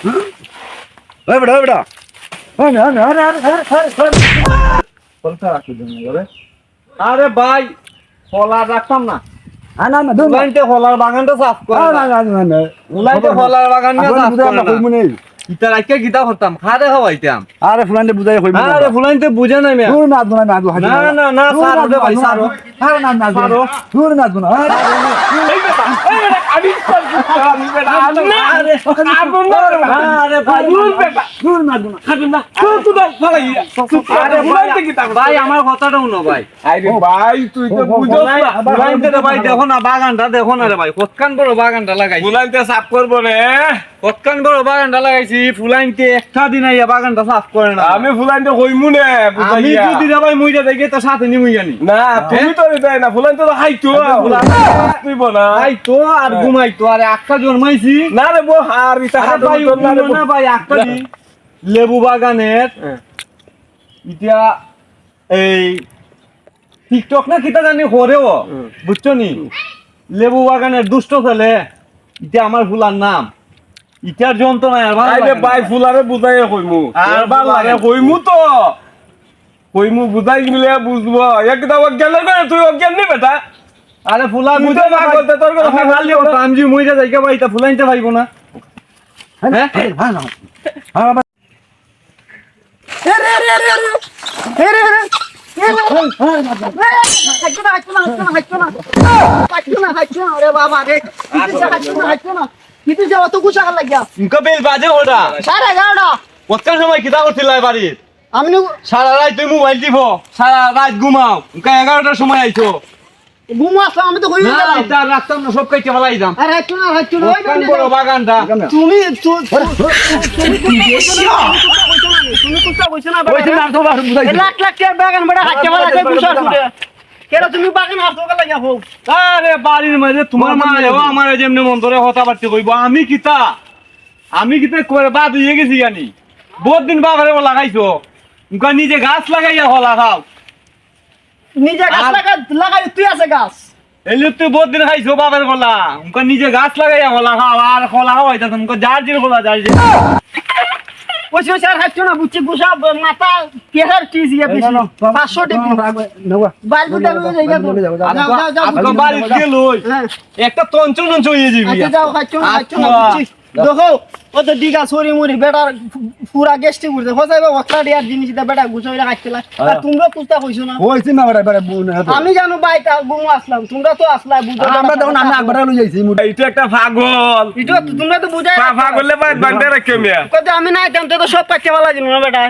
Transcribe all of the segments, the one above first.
ওই বেটা ওই বেটা আরে ভাই ফলা রাখতাম না না না দূর লাইনতে ফলার বাগানটা সাফ করে না না না না লাইনতে ফলার বাগানটা সাফ করে না কইমু নেই ইতা রাইকে গিতা করতাম খাদে খাওয়াইতাম আরে ফুলানতে বুঝাই কইমু আরে ফুলাইনতে বুঝে নাই মিয়া দূর না দূর না দূর না না না সারো রে ভাই সারো আরে না না দূর না দূর আরে ভাই দূর না দূর ভাই আমার কথাটা শুনো ভাই ভাই তুই তো বুঝছ না ফুলাইনতে রে ভাই দেখো না বাগানটা দেখো না রে ভাই কতখান বড় বাগানটা লাগাইছি ফুলাইতে সাফ করবো রে কতখান বড় বাগানটা লাগাইছি ফুলাইনতে একটা দিন আইয়া বাগানটা সাফ করে না আমি ফুলাইতে কইমু নে আমি বুঝাইয়া যদি রে ভাই মুইটা দেখে তো সাথে নিমুই জানি না তুমি তো দেয় না ফুলাইতে তো খাইতো তুই বনা ভাই তো আর ঘুমাইতো আরে একটা জন্মাইছি না রে বো হার ইতা আরে হাত ভাই না রে না ভাই একটা দি লেবু বাগানের ইতিয়া এই টিকটক না কিতা জানি করেও বুঝছো নি লেবু বাগানের দুষ্ট ছেলে ইটা আমার ফুলার নাম ইটার যন্ত্রণা আর ভালো আইলে লাগে না। ভাই ফুলারে বুঝাইয়া কইমু আর ভাল লাগে। কইমু তো কইমু বুঝাই মিলে বুঝবো একটা অজ্ঞান করে তুই অজ্ঞান নি বেটা আরে ফুলা তুই বুঝে তো না করতে তোর কথা আমি খালি ভালো আমি যে মইরা যাইকে ভাই তা ফুলাইতে পাইবো না হ্যাঁ হ্যাঁ হ্যাঁ ইনকা বেল বাজে ওটা কতক্ষণ সময় কিতা করছিলাই বাড়ির সারা রাত তুই মোবাইল টিপো সারা রাত ঘুমাও ইনকা 11টার সময় আইছো না এটা রাখতাম না সব কাইতে ফেলাই দাম কতক্ষণ বড় বাগানটা আরে বাড়ির মাঝে তোমার মা আমার যেমনি মন ধরে কথা বাড়তে কইব আমি কিতা করে বাদ হয়ে গেছি জানি বহুত দিন বাগারে লাগাইছো ইনকা নিজে গাছ লাগাইয়া হলা খাও এলে তুই বহুত দিন খাইছো বাবার গলা উনকা নিজে গাছ লাগাইয়া হলা খাও আর খোলা খাওয়া হইতাছ উনকা জার্জির খোলা জার্জি বাড়ির গেল একটা তঞ্চল হয়ে যাবি দেখো ও তো ডিগা সরি মুড়ি বেটার পুরা গেস্টি করতে ফসাইবা ওকরা ডিয়ার জিনিস দা বেটা গুছাইরা খাইছিলা আর তোমরা কুস্তা কইছো না হইছে না বেটা আমি জানো বাইটা গুম আসলাম তোমরা তো আসলা বুঝো আমরা তখন আমি একবার লই যাইছি এটা একটা পাগল এটা তোমরা তো বুঝাই পাগলে বাদ বান্ধে রাখে মিয়া কত আমি নাই তেমতে তো সব কাটতে পালা দিন না বেটা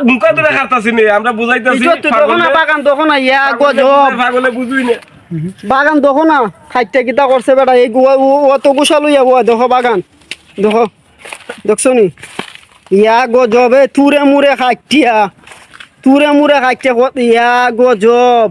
মুখা তো দেখাতাছি নি আমরা বুঝাইতাছি এটা তো তখন না বাগান তখন ইয়া গজব পাগলে বুঝুই না বাগান দেখো না খাইতে কিতা করছে বেটা এই অত গুছা লইয়া বুয়া দেখো বাগান দেখো দেখছো নি ইয়া গজবে তুরে মুরে খাইতিয়া ইয়া গজব